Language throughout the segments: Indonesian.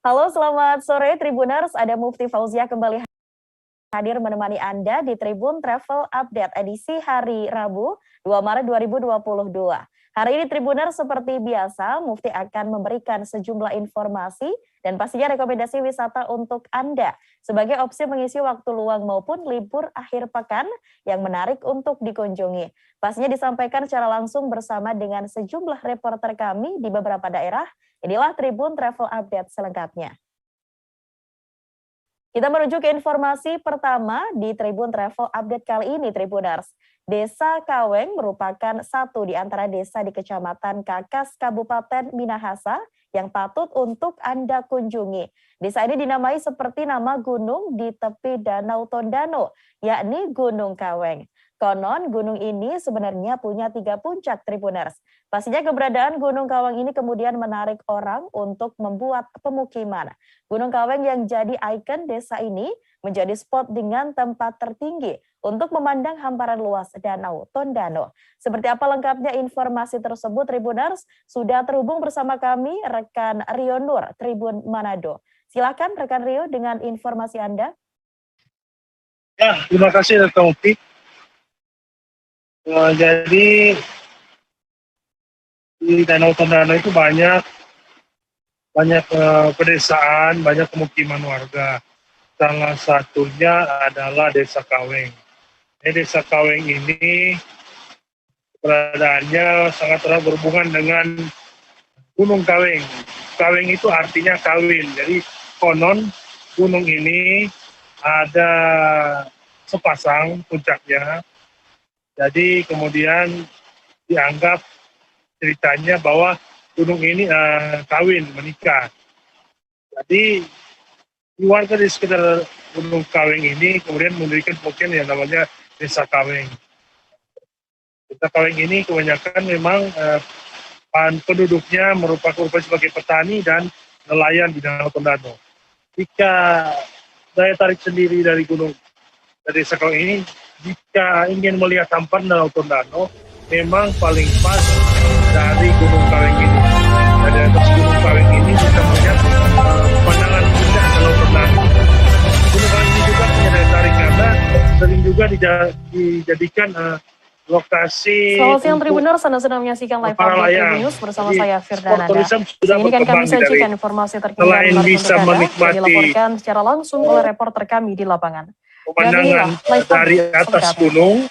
Halo, selamat sore Tribuners. Ada Mufti Fauzia kembali hadir menemani Anda di Tribun Travel Update edisi hari Rabu 2 Maret 2022. Hari ini Tribuners seperti biasa, Mufti akan memberikan sejumlah informasi dan pastinya rekomendasi wisata untuk Anda sebagai opsi mengisi waktu luang maupun libur akhir pekan yang menarik untuk dikunjungi. Pastinya disampaikan secara langsung bersama dengan sejumlah reporter kami di beberapa daerah. Inilah Tribun Travel Update selengkapnya. Kita menuju ke informasi pertama di Tribun Travel Update kali ini, Tribuners. Desa Kaweng merupakan satu di antara desa di Kecamatan Kakas, Kabupaten Minahasa yang patut untuk Anda kunjungi. Desa ini dinamai seperti nama gunung di tepi Danau Tondano, yakni Gunung Kaweng. Konon gunung ini sebenarnya punya 3 puncak, Tribuners. Pastinya keberadaan Gunung Kaweng ini kemudian menarik orang untuk membuat pemukiman. Gunung Kaweng yang jadi ikon desa ini menjadi spot dengan tempat tertinggi untuk memandang hamparan luas Danau Tondano. Seperti apa lengkapnya informasi tersebut, Tribuners? Sudah terhubung bersama kami rekan Rio Nur, Tribun Manado. Silakan rekan Rio dengan informasi Anda. Ya, terima kasih rekan Mufti. Jadi di Danau Tondano itu banyak pedesaan, banyak pemukiman warga. Salah satunya adalah Desa Kaweng. Desa Kaweng ini keberadaannya sangat erat berhubungan dengan Gunung Kaweng. Kaweng itu artinya kawin. Jadi konon gunung ini ada sepasang puncaknya. Jadi kemudian dianggap ceritanya bahwa gunung ini kawin, menikah. Jadi warga di sekitar Gunung Kaweng ini kemudian mendirikan pemukiman yang namanya Desa Kaweng. Desa Kaweng ini kebanyakan memang penduduknya merupakan sebagai petani dan nelayan di Danau Tondano. Jika daya tarik sendiri dari Desa Kaweng ini, jika ingin melihat hamparan Danau Tondano, memang paling pas dari Gunung Kaweng ini. Dari atas Gunung Kaweng ini kita melihat pemandangan indah Danau Tondano. Gunung Kaweng ini juga punya daya tarik karena sering juga dijadikan lokasi. Selamat siang Tribuners, Anda sedang menyaksikan live update news bersama saya Firdananda. Ini kan kami sajikan informasi terkini dari bisa menikmati yang dilaporkan secara langsung oleh reporter kami di lapangan. Pemandangan dari atas gunung,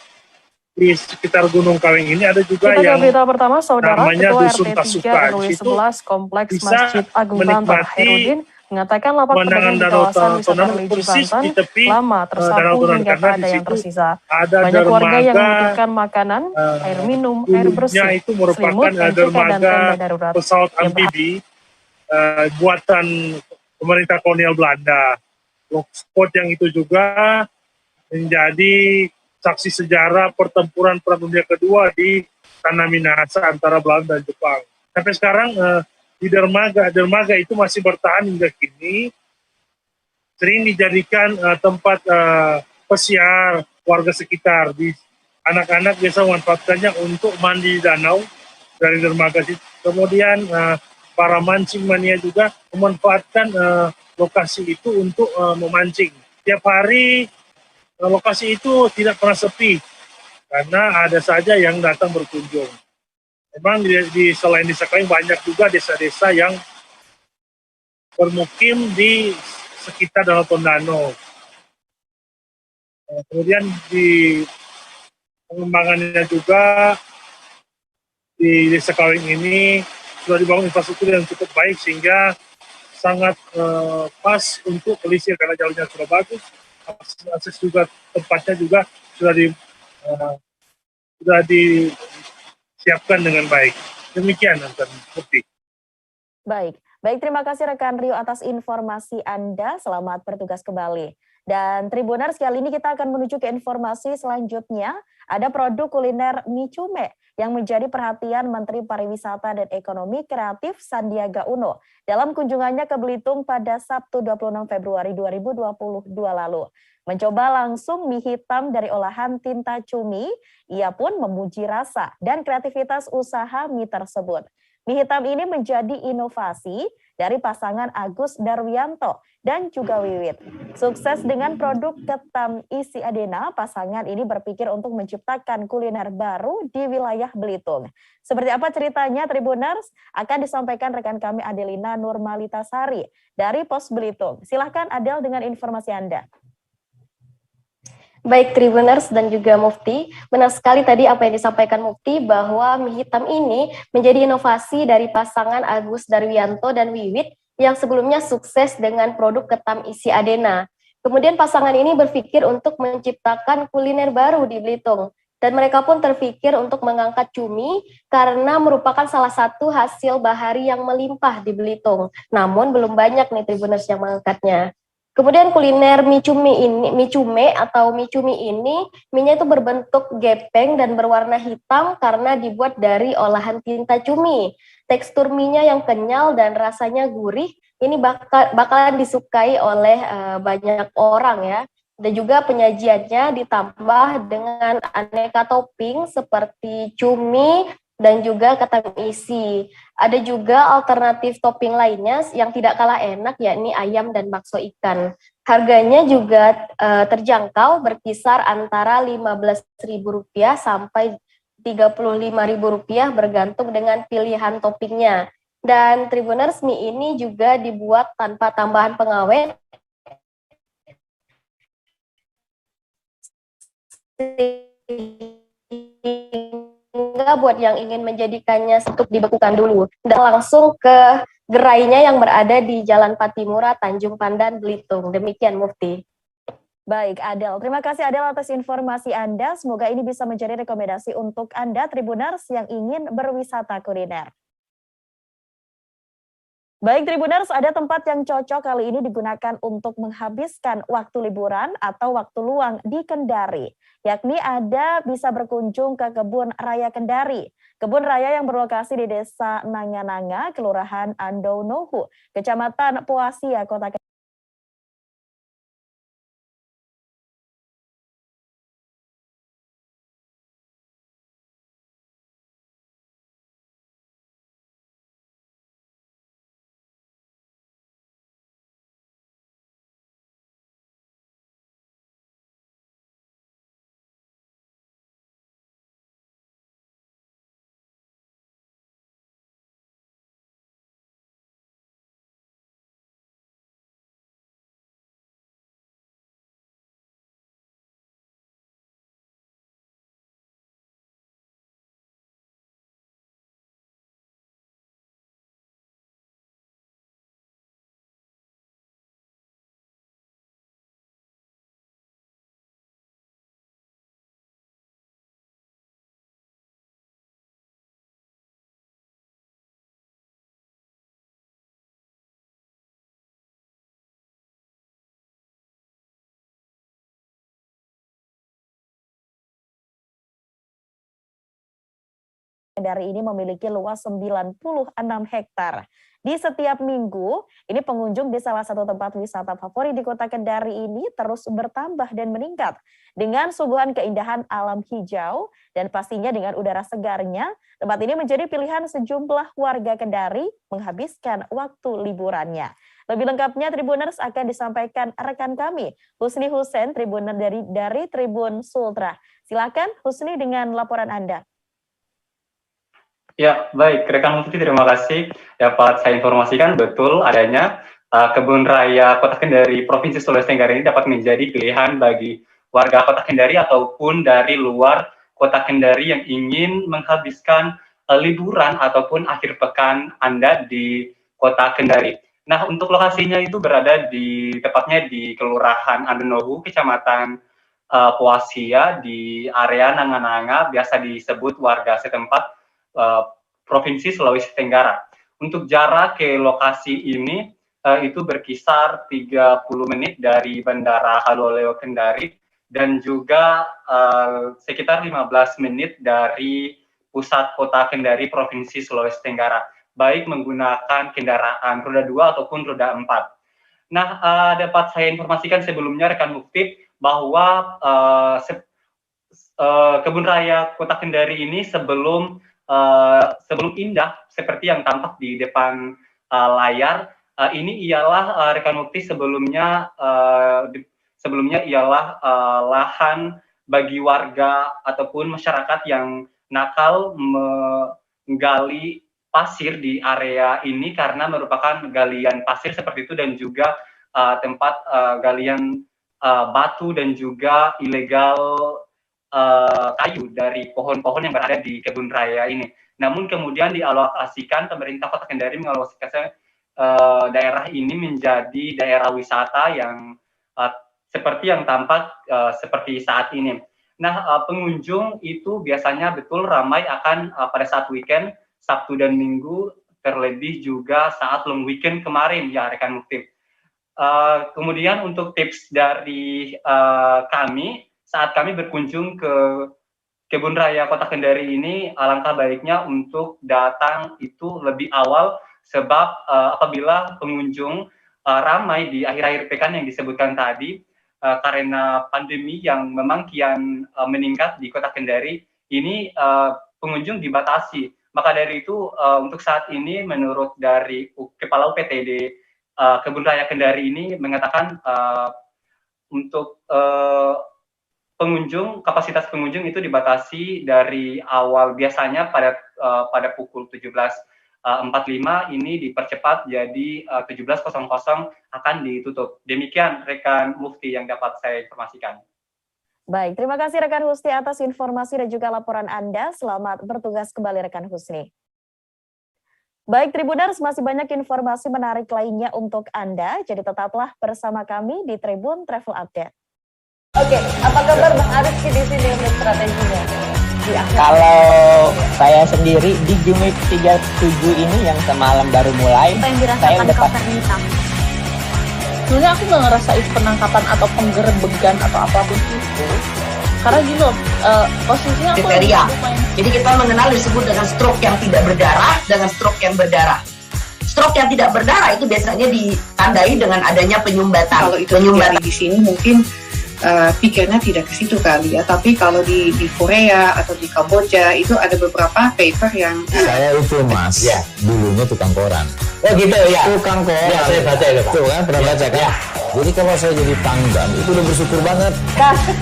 di sekitar Gunung Kaweng ini ada juga kita yang berita pertama, Saudara namanya Ketua Dusun RT 3 Tasuka. RW 11 Kompleks Masjid Agung Banten, Herudin, mengatakan lapak pedagang di kawasan wisata religi Banten lama tersapu hingga tak ada yang tersisa. Banyak warga yang membutuhkan makanan, air minum, air bersih, itu merupakan selimut, dan juga dan tenda darurat. Pesawat amfibi buatan pemerintah kolonial Belanda. Spot yang itu juga menjadi saksi sejarah pertempuran Perang Dunia Kedua di Tanah Minahasa antara Belanda dan Jepang. Sampai sekarang di dermaga itu masih bertahan hingga kini. Sering dijadikan tempat pesiar warga sekitar. Anak-anak biasa memanfaatkannya untuk mandi di danau dari dermaga itu. Kemudian para mancing mania juga memanfaatkan lokasi itu untuk memancing. Tiap hari lokasi itu tidak pernah sepi karena ada saja yang datang berkunjung. Memang selain Desa Kaweng banyak juga desa-desa yang bermukim di sekitar Danau Tondano. Kemudian di pengembangannya juga di Desa Kaweng ini sudah dibangun infrastruktur yang cukup baik sehingga sangat pas untuk pelisir karena jalurnya sudah bagus, akses juga tempatnya juga sudah disiapkan dengan baik. Demikian Anton Putih. Baik, terima kasih rekan Rio atas informasi Anda. Selamat bertugas kembali. Dan Tribuners, kali ini kita akan menuju ke informasi selanjutnya. Ada produk kuliner mie cume yang menjadi perhatian Menteri Pariwisata dan Ekonomi Kreatif Sandiaga Uno dalam kunjungannya ke Belitung pada Sabtu 26 Februari 2022 lalu. Mencoba langsung mie hitam dari olahan tinta cumi, ia pun memuji rasa dan kreativitas usaha mie tersebut. Mie hitam ini menjadi inovasi dari pasangan Agus Darwianto dan juga Wiwit. Sukses dengan produk ketam isi adena, pasangan ini berpikir untuk menciptakan kuliner baru di wilayah Belitung. Seperti apa ceritanya Tribuners? Akan disampaikan rekan kami Adelina Nurmalitasari dari Pos Belitung. Silahkan Adel dengan informasi Anda. Baik Tribuners dan juga Mufti, benar sekali tadi apa yang disampaikan Mufti bahwa mie hitam ini menjadi inovasi dari pasangan Agus Darwianto dan Wiwit yang sebelumnya sukses dengan produk ketam isi adena. Kemudian pasangan ini berpikir untuk menciptakan kuliner baru di Belitung. Dan mereka pun terpikir untuk mengangkat cumi karena merupakan salah satu hasil bahari yang melimpah di Belitung. Namun belum banyak nih Tribuners yang mengangkatnya. Kemudian kuliner mie cume atau mie cumi ini, mie-nya itu berbentuk gepeng dan berwarna hitam karena dibuat dari olahan tinta cumi. Tekstur mie-nya yang kenyal dan rasanya gurih, ini bakalan disukai oleh banyak orang ya. Dan juga penyajiannya ditambah dengan aneka topping seperti cumi dan juga ketam isi. Ada juga alternatif topping lainnya yang tidak kalah enak, yakni ayam dan bakso ikan. Harganya juga terjangkau, berkisar antara Rp15.000 sampai Rp35.000 bergantung dengan pilihan toppingnya. Dan Tribuners, mie ini juga dibuat tanpa tambahan pengawet, sehingga buat yang ingin menjadikannya untuk dibekukan dulu dan langsung ke gerainya yang berada di Jalan Patimura, Tanjung Pandan, Belitung. Demikian Mufti. Baik Adel, terima kasih Adel atas informasi Anda. Semoga ini bisa menjadi rekomendasi untuk Anda Tribuners yang ingin berwisata kuliner. Baik Tribuners, ada tempat yang cocok kali ini digunakan untuk menghabiskan waktu liburan atau waktu luang di Kendari. Yakni ada bisa berkunjung ke Kebun Raya Kendari. Kebun Raya yang berlokasi di Desa Nanga-Nanga, Kelurahan Andounohu, Kecamatan Poasia, Kota Kendari. Kendari ini memiliki luas 96 hektar. Di setiap minggu, ini pengunjung di salah satu tempat wisata favorit di Kota Kendari ini terus bertambah dan meningkat. Dengan suguhan keindahan alam hijau dan pastinya dengan udara segarnya, tempat ini menjadi pilihan sejumlah warga Kendari menghabiskan waktu liburannya. Lebih lengkapnya Tribuners akan disampaikan rekan kami, Husni Hussein, Tribuner dari Tribun Sultra. Silakan Husni dengan laporan Anda. Ya, baik. Rekan Mufti, terima kasih. Dapat saya informasikan betul adanya Kebun Raya Kota Kendari Provinsi Sulawesi Tenggara ini dapat menjadi pilihan bagi warga Kota Kendari ataupun dari luar Kota Kendari yang ingin menghabiskan liburan ataupun akhir pekan Anda di Kota Kendari. Nah, untuk lokasinya itu berada tepatnya di Kelurahan Andounohu, Kecamatan Poasia, di area Nanga-Nanga, biasa disebut warga setempat Provinsi Sulawesi Tenggara. Untuk jarak ke lokasi ini itu berkisar 30 menit dari Bandara Haloleo Kendari dan juga sekitar 15 menit dari pusat kota Kendari Provinsi Sulawesi Tenggara, baik menggunakan kendaraan roda 2 ataupun roda 4. Nah, dapat saya informasikan sebelumnya rekan Mufti bahwa Kebun Raya Kota Kendari ini sebelum sebelum indah seperti yang tampak di depan layar, ini ialah rekan Mufti sebelumnya ialah lahan bagi warga ataupun masyarakat yang nakal menggali pasir di area ini karena merupakan galian pasir seperti itu dan juga tempat galian batu dan juga ilegal kayu dari pohon-pohon yang berada di kebun raya ini. Namun kemudian dialokasikan, pemerintah Kota Kendari mengalokasikan daerah ini menjadi daerah wisata yang seperti yang tampak seperti saat ini. Nah, pengunjung itu biasanya betul ramai akan pada saat weekend, Sabtu dan Minggu, terlebih juga saat long weekend kemarin, ya rekan Mufti. Kemudian untuk tips dari kami, saat kami berkunjung ke Kebun Raya Kota Kendari ini, alangkah baiknya untuk datang itu lebih awal, sebab apabila pengunjung ramai di akhir-akhir pekan yang disebutkan tadi, karena pandemi yang memang kian meningkat di Kota Kendari, ini pengunjung dibatasi. Maka dari itu, untuk saat ini menurut dari Kepala UPTD Kebun Raya Kendari ini mengatakan untuk kapasitas pengunjung itu dibatasi dari awal biasanya pada pukul 17.45 ini dipercepat jadi 17.00 akan ditutup. Demikian rekan Mufti yang dapat saya informasikan. Baik, terima kasih rekan Husni atas informasi dan juga laporan Anda. Selamat bertugas kembali rekan Husni. Baik, Tribuners, masih banyak informasi menarik lainnya untuk Anda, jadi tetaplah bersama kami di Tribun Travel Update. Oke, apa kabar Bang Arif di sini untuk strateginya? Kalau saya sendiri di Gimik 37 ini yang semalam baru mulai, apa yang dirasakan saya udah Kapten Hitam? Sebenarnya aku nggak ngerasain penangkapan atau penggerebegan atau apapun itu. Karena gini loh, posisinya aku kriteria. Jadi kita mengenal disebut dengan stroke yang tidak berdarah dengan stroke yang berdarah. Stroke yang tidak berdarah itu biasanya ditandai dengan adanya penyumbatan. Kalau itu terjadi di sini mungkin pikirnya tidak ke situ kali ya. Tapi kalau di Korea atau di Kamboja itu ada beberapa paper yang saya itu mas, ya. Dulunya tukang koran. Oh gitu ya. Tukang koran. Ya, saya baca itu Pak. Tuh kan pernah baca kan? Ya. Jadi kalau saya jadi pangdam itu udah bersyukur banget.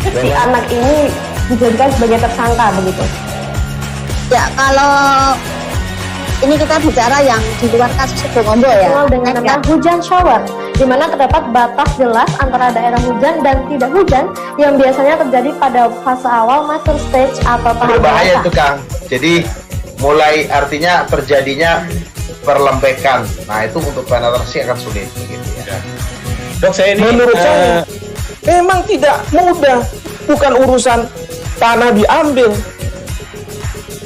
Si anak ini dijadikan sebagai tersangka begitu. Ya, kalau ini kita bicara yang di luar kasus Gombo ya. Dengan nama hujan shower, di mana terdapat batas jelas antara daerah hujan dan tidak hujan yang biasanya terjadi pada fase awal mature stage atau tahap berbahaya itu Kang. Jadi mulai artinya terjadinya perlembekan. Nah itu untuk penetrasi akan sulit. Gitu ya. Dok, saya ini menurut saya memang tidak mudah, bukan urusan tanah diambil.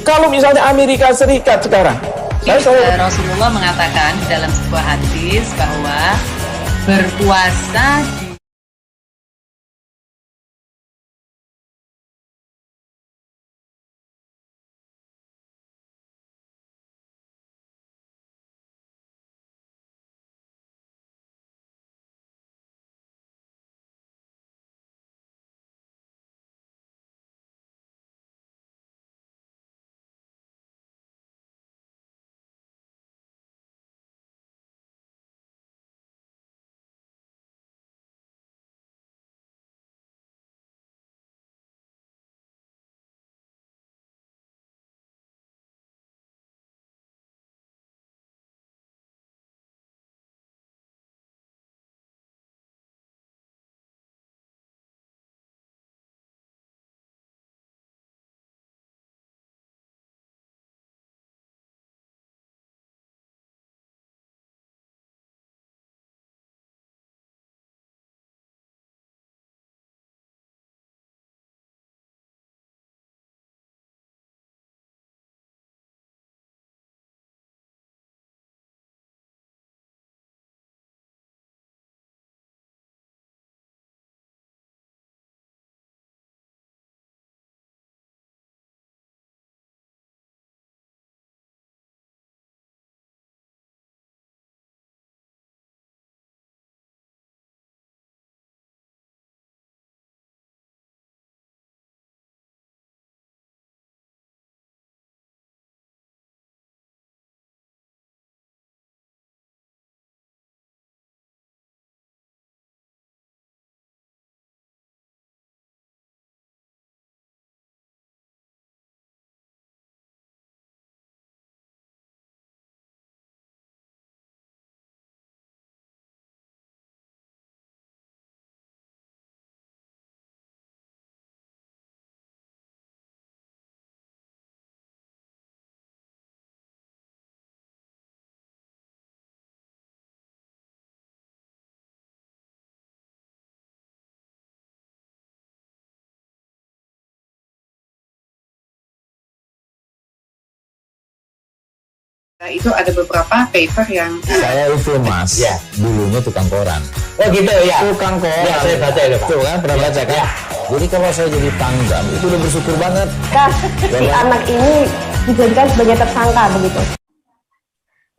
Kalau misalnya Amerika Serikat sekarang, Rasulullah mengatakan dalam sebuah hadis bahwa berpuasa di Nah, itu ada beberapa paper yang Saya itu Mas, dulunya tukang koran. Oh gitu ya. Tukang koran. Ya, saya baca itu Pak. Tuh kan, pernah baca kan? Jadi kalau saya jadi pangdam, itu udah bersyukur banget. Si anak ini dijadikan sebagai tersangka begitu.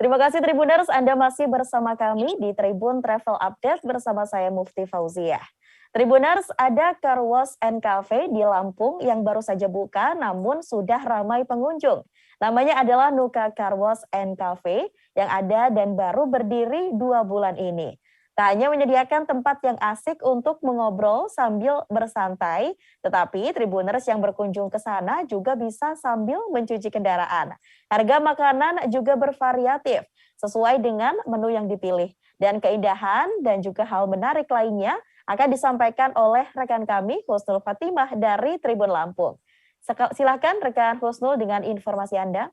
Terima kasih Tribuners, Anda masih bersama kami di Tribun Travel Update bersama saya Mufti Fauziah. Tribuners, ada Car Wash and Cafe di Lampung yang baru saja buka namun sudah ramai pengunjung. Namanya adalah Nuka Car Wash and Cafe yang ada dan baru berdiri 2 bulan ini. Tak hanya menyediakan tempat yang asik untuk mengobrol sambil bersantai, tetapi Tribuners yang berkunjung ke sana juga bisa sambil mencuci kendaraan. Harga makanan juga bervariatif, sesuai dengan menu yang dipilih. Dan keindahan dan juga hal menarik lainnya akan disampaikan oleh rekan kami, Husnul Fatimah dari Tribun Lampung. Silakan rekan Husnul dengan informasi Anda.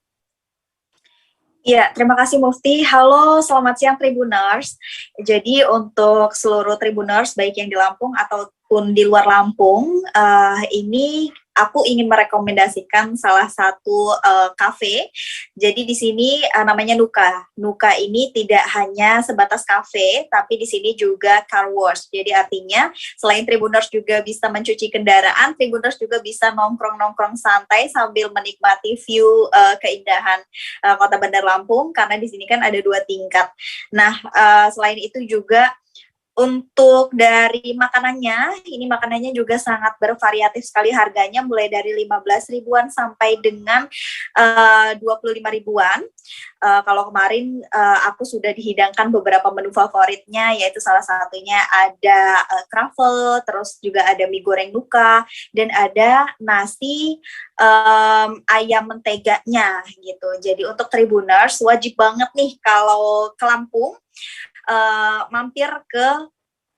Ya, terima kasih Mufti. Halo, selamat siang Tribuners. Jadi untuk seluruh Tribuners, baik yang di Lampung ataupun di luar Lampung, ini aku ingin merekomendasikan salah satu kafe. Jadi di sini namanya Nuka. Nuka ini tidak hanya sebatas kafe, tapi di sini juga car wash. Jadi artinya selain Tribuners juga bisa mencuci kendaraan, Tribuners juga bisa nongkrong-nongkrong santai sambil menikmati view keindahan Kota Bandar Lampung, karena di sini kan ada 2 tingkat. Nah, selain itu juga untuk dari makanannya, ini makanannya juga sangat bervariatif sekali harganya, mulai dari 15 ribuan sampai dengan 25 ribuan. Kalau kemarin aku sudah dihidangkan beberapa menu favoritnya, yaitu salah satunya ada truffle, terus juga ada mie goreng Nuka, dan ada nasi ayam menteganya gitu. Jadi untuk Tribuners wajib banget nih kalau ke Lampung, mampir ke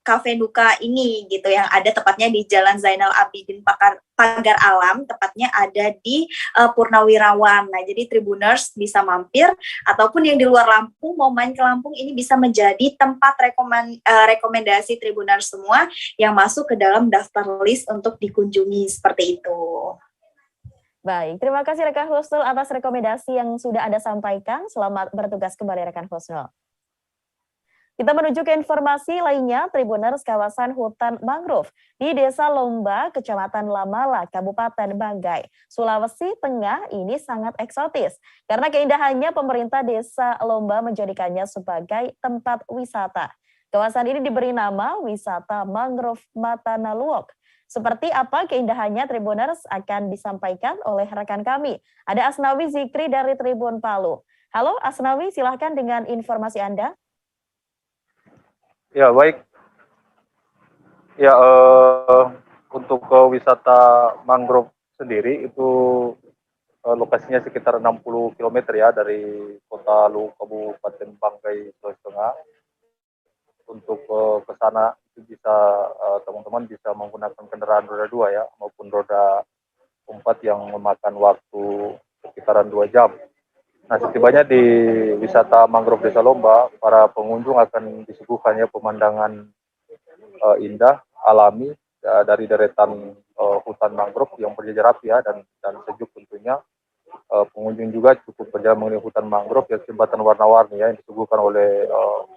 Cafe Nuka ini gitu, yang ada tepatnya di Jalan Zainal Abidin Pagar Alam, tepatnya ada di Purnawirawan. Nah, jadi Tribuners bisa mampir, ataupun yang di luar Lampung mau main ke Lampung, ini bisa menjadi tempat rekomendasi Tribuners semua yang masuk ke dalam daftar list untuk dikunjungi seperti itu. Baik, terima kasih rekan Husnul atas rekomendasi yang sudah Anda sampaikan. Selamat bertugas kembali rekan Husnul. Kita menuju ke informasi lainnya, Tribuners, kawasan hutan mangrove di Desa Lomba, Kecamatan Lamala, Kabupaten Banggai, Sulawesi Tengah ini sangat eksotis. Karena keindahannya, pemerintah Desa Lomba menjadikannya sebagai tempat wisata. Kawasan ini diberi nama Wisata Mangrove Matanaluok. Seperti apa keindahannya, Tribuners, akan disampaikan oleh rekan kami. Ada Asnawi Zikri dari Tribun Palu. Halo Asnawi, silahkan dengan informasi Anda. Ya, baik. Ya, untuk wisata mangrove sendiri itu lokasinya sekitar 60 km ya dari Kota Lu, Kabupaten Banggai, Sulawesi Tengah. Untuk ke sana itu bisa teman-teman bisa menggunakan kendaraan roda 2 ya, maupun roda 4 yang memakan waktu sekitaran 2 jam. Nah, setibanya di wisata mangrove Desa Lomba, para pengunjung akan disuguhkan ya pemandangan indah, alami dari deretan hutan mangrove yang berjajar rapi ya dan sejuk tentunya. Pengunjung juga cukup berjalan mengenai hutan mangrove yang jembatan warna-warni ya yang disuguhkan oleh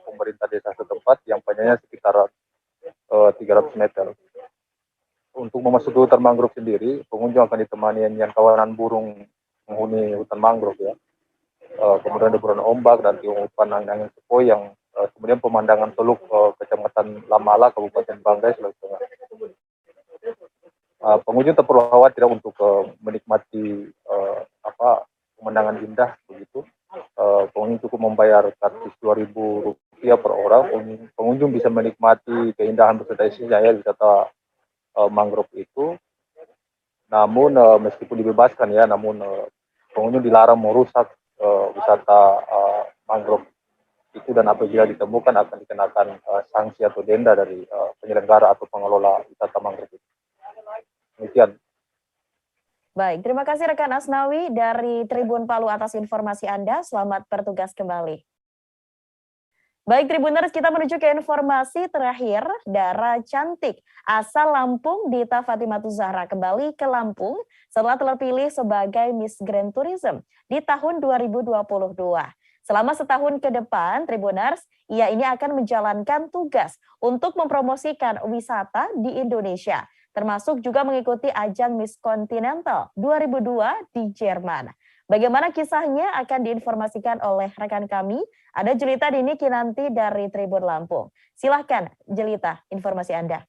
pemerintah desa setempat yang panjangnya sekitar 300 meter. Untuk memasuki hutan mangrove sendiri, pengunjung akan ditemani nyanyian kawanan burung penghuni hutan mangrove ya. Kemudian deburan ombak dan tiupan angin sepoi yang kemudian pemandangan Teluk Kecamatan Lamala, Kabupaten Banggai, Sulawesi Tengah. Pengunjung tak perlu khawatir untuk menikmati pemandangan indah begitu. Pengunjung cukup membayar karcis Rp2.000 per orang. Pengunjung bisa menikmati keindahan beserta isinya ya wisata mangrove itu. Namun meskipun dibebaskan ya, namun pengunjung dilarang merusak wisata mangrove itu, dan apabila ditemukan akan dikenakan sanksi atau denda dari penyelenggara atau pengelola wisata mangrove itu. Demikian. Baik, terima kasih rekan Asnawi dari Tribun Palu atas informasi Anda. Selamat bertugas kembali. Baik Tribuners, kita menuju ke informasi terakhir. Dara cantik asal Lampung Dita Fatimatu Zahra kembali ke Lampung setelah terpilih sebagai Miss Grand Tourism di tahun 2022. Selama setahun ke depan, Tribuners, ia ini akan menjalankan tugas untuk mempromosikan wisata di Indonesia, termasuk juga mengikuti ajang Miss Continental 2002 di Jerman. Bagaimana kisahnya akan diinformasikan oleh rekan kami. Ada Jelita Dini Kinanti dari Tribun Lampung. Silahkan Jelita, informasi Anda.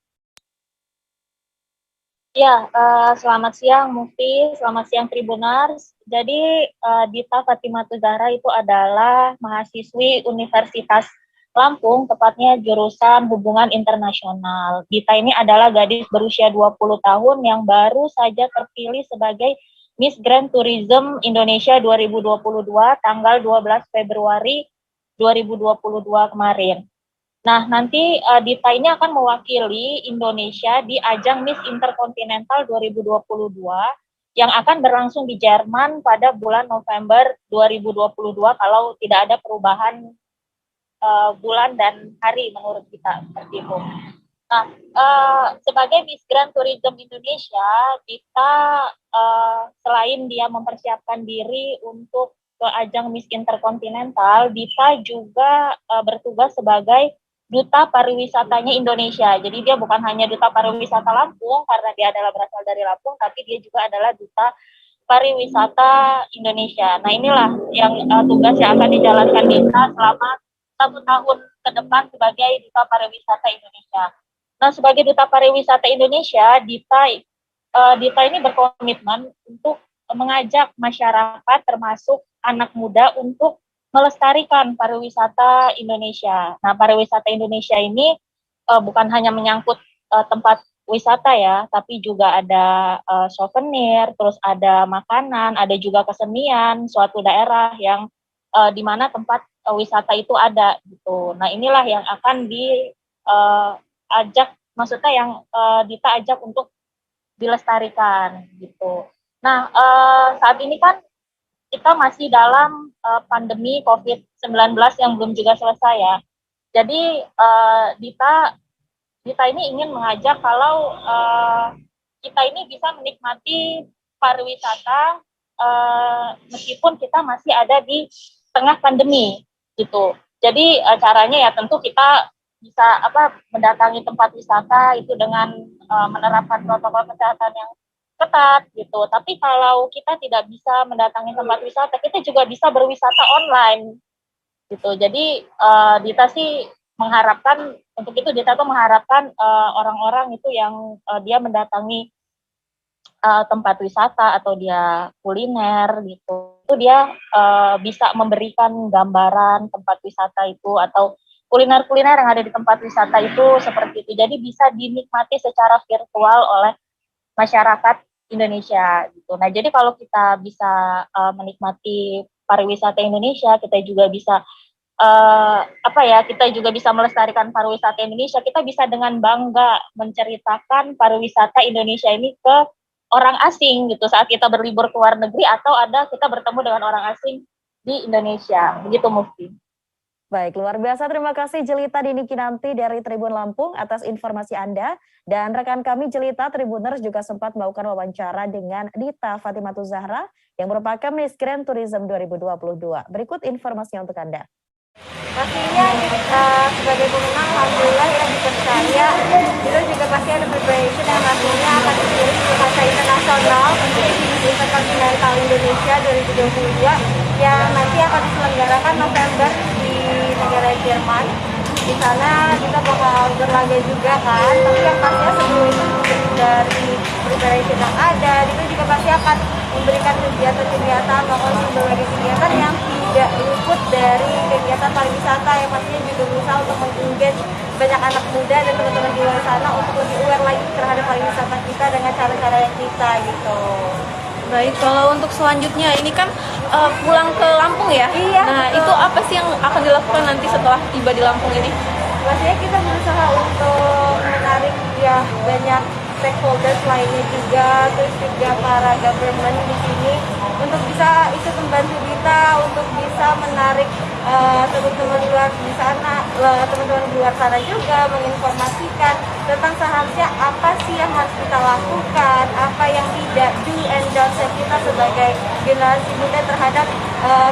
Ya, selamat siang Mufti, selamat siang Tribuners. Jadi Dita Fatimah Zahra itu adalah mahasiswi Universitas Lampung, tepatnya jurusan Hubungan Internasional. Dita ini adalah gadis berusia 20 tahun yang baru saja terpilih sebagai Miss Grand Tourism Indonesia 2022 tanggal 12 Februari 2022 kemarin. Nah, nanti Dita ini akan mewakili Indonesia di ajang Miss Intercontinental 2022 yang akan berlangsung di Jerman pada bulan November 2022 kalau tidak ada perubahan bulan dan hari menurut kita seperti itu. Nah, sebagai Miss Grand Tourism Indonesia, Dita selain dia mempersiapkan diri untuk ke ajang Miss Intercontinental, Dita juga bertugas sebagai Duta Pariwisatanya Indonesia. Jadi dia bukan hanya Duta Pariwisata Lampung karena dia adalah berasal dari Lampung, tapi dia juga adalah Duta Pariwisata Indonesia. Nah, inilah yang tugas yang akan dijalankan Dita selama 1 tahun ke depan sebagai Duta Pariwisata Indonesia. Nah, sebagai Duta Pariwisata Indonesia, Dita ini berkomitmen untuk mengajak masyarakat termasuk anak muda untuk melestarikan pariwisata Indonesia. Nah, pariwisata Indonesia ini bukan hanya menyangkut tempat wisata ya, tapi juga ada souvenir, terus ada makanan, ada juga kesenian suatu daerah yang di mana tempat wisata itu ada gitu. Nah, inilah yang akan diajak, maksudnya yang Dita ajak untuk dilestarikan gitu. Nah, saat ini kan kita masih dalam pandemi COVID-19 yang belum juga selesai ya. Jadi Dita ini ingin mengajak kalau kita ini bisa menikmati pariwisata meskipun kita masih ada di tengah pandemi gitu. Jadi caranya ya tentu kita bisa mendatangi tempat wisata itu dengan menerapkan protokol kesehatan yang ketat gitu. Tapi kalau kita tidak bisa mendatangi tempat wisata, kita juga bisa berwisata online gitu. Jadi Dita sih mengharapkan untuk itu, Dita tuh mengharapkan orang-orang itu yang dia mendatangi tempat wisata atau dia kuliner gitu, itu dia bisa memberikan gambaran tempat wisata itu atau kuliner-kuliner yang ada di tempat wisata itu seperti itu. Jadi bisa dinikmati secara virtual oleh masyarakat Indonesia gitu. Nah, jadi kalau kita bisa menikmati pariwisata Indonesia, kita juga bisa kita juga bisa melestarikan pariwisata Indonesia. Kita bisa dengan bangga menceritakan pariwisata Indonesia ini ke orang asing gitu saat kita berlibur ke luar negeri atau kita bertemu dengan orang asing di Indonesia. Begitu Mufti. Baik, luar biasa. Terima kasih Jelita Dini Kinanti dari Tribun Lampung atas informasi Anda. Dan rekan kami Jelita Tribuners juga sempat melakukan wawancara dengan Dita Fatimah Zahra yang merupakan Miss Grand Tourism 2022. Berikut informasinya untuk Anda. Pastinya sebagai pemenang, alhamdulillah ya dipercaya itu juga pasti ada preparation yang nantinya akan dikirim ke kancah internasional untuk Intercontinental Indonesia 2022 yang nanti akan diselenggarakan November di negara Jerman. Di sana kita bakal berlaga juga kan, tapi yang pastinya sebelum itu dari preparation yang ada itu juga pasti akan memberikan kegiatan-kegiatan maupun berbagai kegiatan yang tidak luput dari kegiatan pariwisata yang pastinya juga berusaha untuk meng-engage banyak anak muda dan teman-teman di luar sana untuk lebih aware lagi terhadap pariwisata kita dengan cara-cara yang kita gitu. Baik, kalau untuk selanjutnya ini kan pulang ke Lampung ya? Iya. Nah, itu apa sih yang akan dilakukan nanti setelah tiba di Lampung ini? Pastinya kita berusaha untuk menarik ya banyak stakeholders lainnya juga, terus juga para government di sini untuk bisa ikut membantu kita untuk bisa menarik teman-teman luar di sana, teman-teman di luar sana juga menginformasikan tentang seharusnya apa sih yang harus kita lakukan, apa yang tidak tidak do and don'ts kita sebagai generasi muda terhadap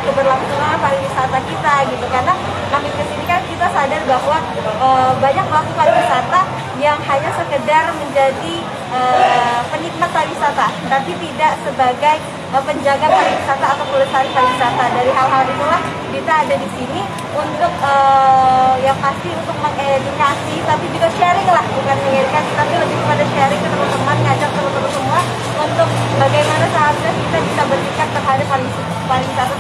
keberlangsungan pariwisata kita gitu. Karena kami kesini kan kita sadar bahwa banyak pelaku pariwisata yang hanya sekedar menjadi penikmat pariwisata, tapi tidak sebagai penjaga pariwisata atau pelestari pariwisata. Dari hal-hal itulah kita ada di sini untuk yang pasti untuk mengedukasi, tapi juga sharing lah, bukan mengedukasi tapi lebih kepada sharing ke teman-teman, ngajak teman-teman semua untuk bagaimana seharusnya kita bisa bersikap terhadap pariwisata.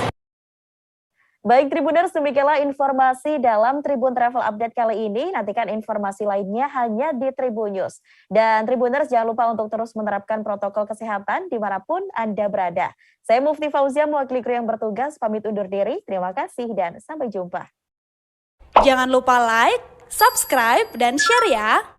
Baik Tribuners, demikianlah informasi dalam Tribun Travel Update kali ini. Nantikan informasi lainnya hanya di Tribun News. Dan Tribuners jangan lupa untuk terus menerapkan protokol kesehatan dimanapun Anda berada. Saya Mufti Fauzia, mewakili kru yang bertugas, pamit undur diri. Terima kasih dan sampai jumpa. Jangan lupa like, subscribe, dan share ya.